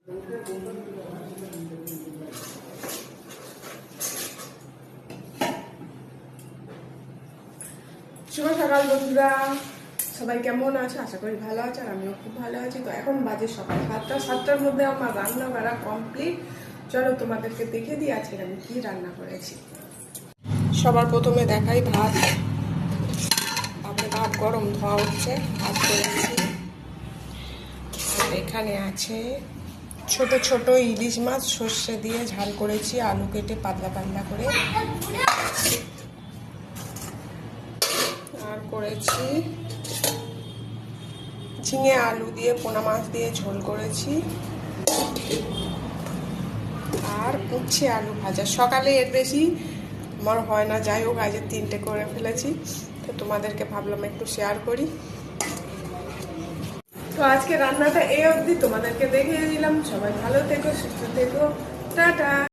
শুভ সকাল বন্ধুরা, সবাই কেমন আছে? আশা করি ভালো আছে, আর আমিও খুব ভালো আছি। তো এখন বাজে সকাল 7টার মধ্যে আমার রান্না বাড়া কমপ্লিট। চলো তোমাদেরকে দেখে দিই আজকে আমি কি রান্না করেছি। সবার প্রথমে দেখাই ভাত। ভাত গরম ধোয়া হচ্ছে, ভাত করেছি। এখানে আছে ছোট ছোট ইলিশ মাছ সর্ষে দিয়ে ঝাল করেছি, আলু কেটে পাতলা পাতলা করে। আর করেছি ঝিঙে আলু দিয়ে পোনা মাছ দিয়ে ঝোল করেছি, আর উচ্ছে আলু ভাজা। সকালে এর বেশি আমার হয় না, যাই হোক আজ 3টে করে ফেলেছি, তো তোমাদেরকে ভাবলাম একটু শেয়ার করি। তো আজকে রান্নাটা এই অবধি তোমাদেরকে দেখিয়ে দিলাম। সবাই ভালো থেকো, সুস্থ থেকো, টাটা।